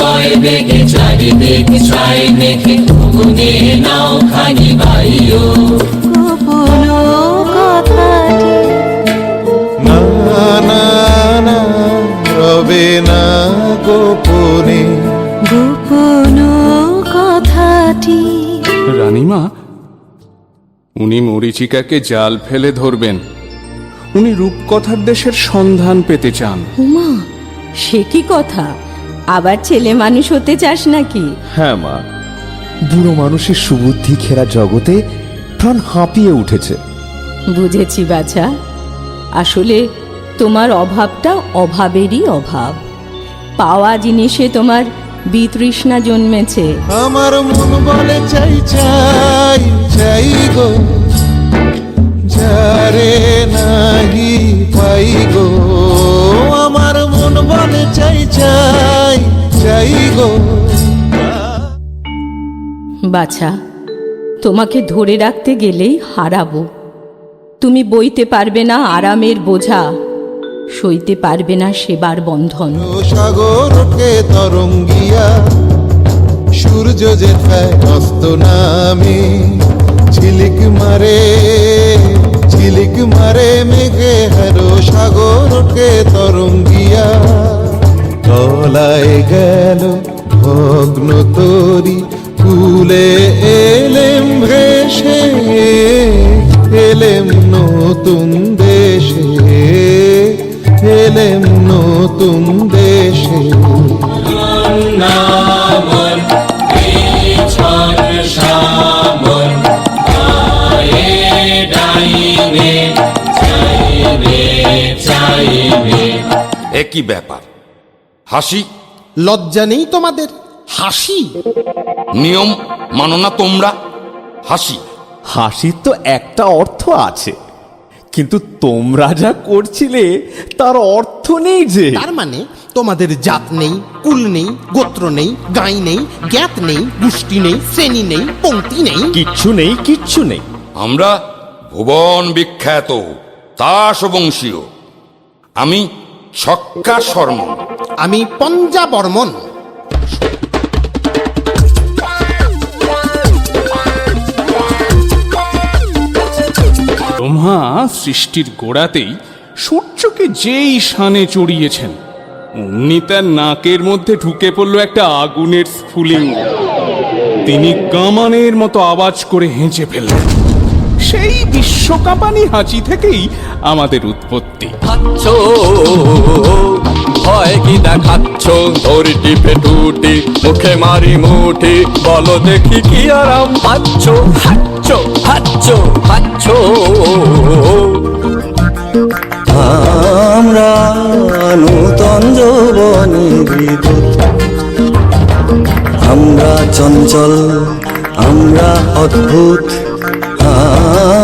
বয় বেগে চারিদিক ছাই মেঘে ভুবনে নাও খানি বাইও গোপন কথাটি না না না রবে না গোপনে গোপন কথাটি। রানীমা, উনি মরীচিকাকে জাল ফেলে ধরবেন। উনি রূপকথার দেশের সন্ধান পেতে চান। উমা, সে কি কথা? আবার ছেলে মানুষ হতে চাস নাকি? হ্যাঁ মা, বুড়ো মানুষের সুবুদ্ধি ঘেরা জগতে প্রাণ হাঁপিয়ে উঠেছে। বুঝেছি বাছা, আসলে তোমার অভাবটা অভাবেরই অভাব। পাওয়া জিনিসে তোমার বিতৃষ্ণা জন্মেছে। আমার মন বলে চাই চাই চাই গো, যারে নাহি পাই গো। আমার মন বলে চাই চাই চাই গো। বাছা, তোমাকে ধরে রাখতে গেলেই হারাবো। তুমি বইতে পারবে না আরামের বোঝা, সইতে পারবে না সেবার বন্ধন। সাগরকে তরঙ্গিয়া সূর্য যেথায় অস্ত নামে, ঝিলিক মারে মেঘে হারো সাগরকে তরঙ্গিয়া। তলায় গেল ভগ্ন তরি কুলে এলেম ভেসে, এলেম নতুন দেশে, এলেম নতুন দেশে। নামন বিছন সামন আয়ে ডাইনে চাইবে চাইবে। একই ব্যাপার। হাসি লজ্জা নেই তোমাদের? হাসি নিয়ম মানো না তোমরা? হাসি হাসির তো একটা অর্থ আছে, কিন্তু তোমরা যা করছিলে তার অর্থ নেই যে। তার মানে তোমাদের জাত নেই, কুল নেই, গোত্র নেই, গাঁই নেই, জ্ঞাত নেই, গোষ্ঠী নেই, শ্রেণী নেই, পংক্তি নেই, কিচ্ছু নেই, কিচ্ছু নেই। আমরা ভুবন বিখ্যাত তাস বংশীয়। আমি ছক্কা শর্মা। আমি পঞ্জা বর্মন। ব্রহ্মা সৃষ্টির গোড়াতেই সূর্যকে যেই শানে চড়িয়েছেন, অমনি তার নাকের মধ্যে ঢুকে পড়ল একটা আগুনের স্ফুলিঙ্গ। তিনি কামানের মতো আওয়াজ করে হেঁচে ফেললেন। সেই বিশ্বকাপানি হাঁচি থেকেই আমাদের উৎপত্তি। খাচ্ছ ভয় কি দেখাচ্ছ, ধরি টিপে টুটি মুখে মারি মুঠি, বলো দেখি কি আরাম পাচ্ছ, হাচ্ছ হাচ্ছ হাচ্ছ। আমরা নূতন যৌবনে বিদ্যুৎ, আমরা চঞ্চল, আমরা অদ্ভুত,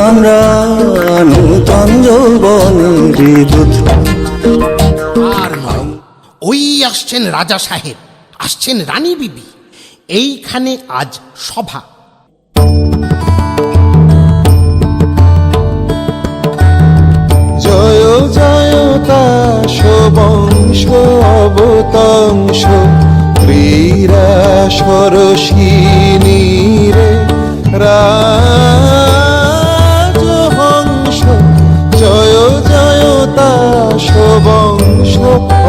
আমরা নূতন যৌবনে বিদ্যুৎ। আর নয়, ওই আসছেন রাজা সাহেব, আসছেন রানী বিবি। এইখানে আজ সভা। জয় জয় তাস বংশ অবতংশ, ক্রীড়া সরসিনী রে রাজহংস। জয় জয় তাস বংশ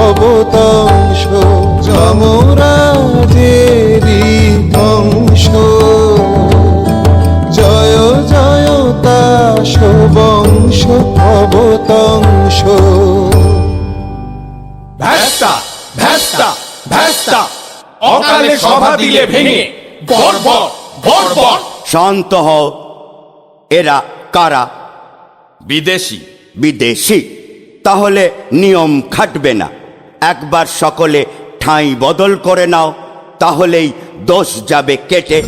অবতংশ, যমরাজেরি বংশ। জয় জয় তাস বংশ অবতংশ। ভ্যাস্তা ভ্যাস্তা ভ্যাস্তা, অকালে সভা দিলে ভেঙে, বর্বর বর্বর। শান্ত হও। এরা কারা? বিদেশি। বিদেশি? তাহলে নিয়ম খাটবে না। একবার সকলে ঠাঁই বদল করে নাও, তাহলেই দোষ যাবে কেটে।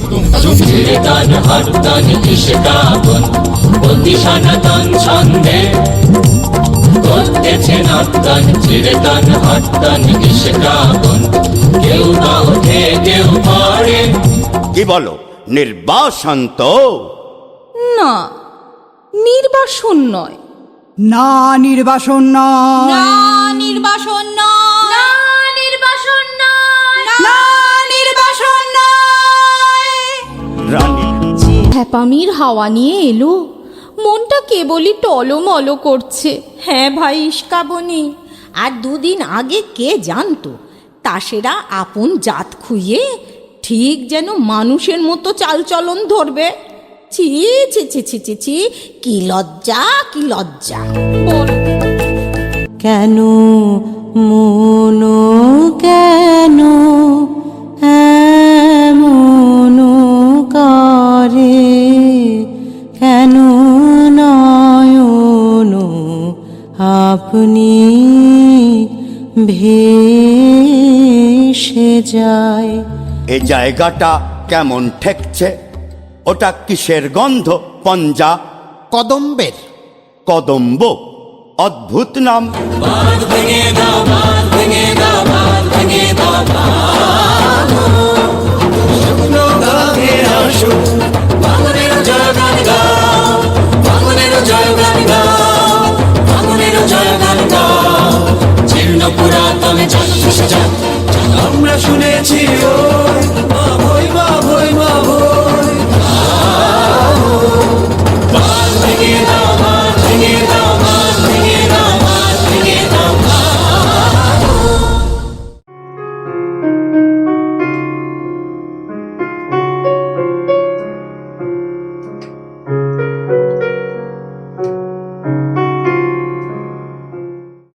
চিরতন হরতন ইশকাবন বন্দি সনাতন ছন্দে করতেছে নর্তন। চিরতন হরতন ইশকাবন, কেউ বা ওঠে কেউ পড়ে। কি বলো, নির্বাসন তো? না, নির্বাসন নয়। না নির্বাসন নয়, না নির্বাসন নয়, না নির্বাসন নয়, না পানির হাওয়া নিয়ে এলো, মনটা কেবলই টলমল করছে। হ্যাঁ ভাই ইস্কাবনি, আর দুদিন আগে কে জানতো তাসেরা আপন জাত খুইয়ে ঠিক যেন মানুষের মতো চালচলন ধরবে। ছি ছি ছি ছি ছি ছি, কি লজ্জা কি লজ্জা। কেন মন কেন এমন করে, কেন নয়ন আপনি ভেসে যায়। এ জায়গাটা কেমন ঠেকছে? ওটা কিসের গন্ধ? পঞ্জা? কদম্বের। কদম্ব? অদ্ভুত নাম। বাঁধ ভেঙে দাও, বাঁধ ভেঙে দাও, বাঁধ ভেঙে দাও, শুকনো গানে আসো, ভাঙনের জয়গান গাও, ভাঙনের জয়গান গাও, ভাঙনের জয়গান গাও। জীর্ণ পুরাতনে জল ভেসে যাক, আমরা শুনেছি ওই মা ভৈ মা ভৈ মা ভৈ। বাঁধ ভেঙে দাও,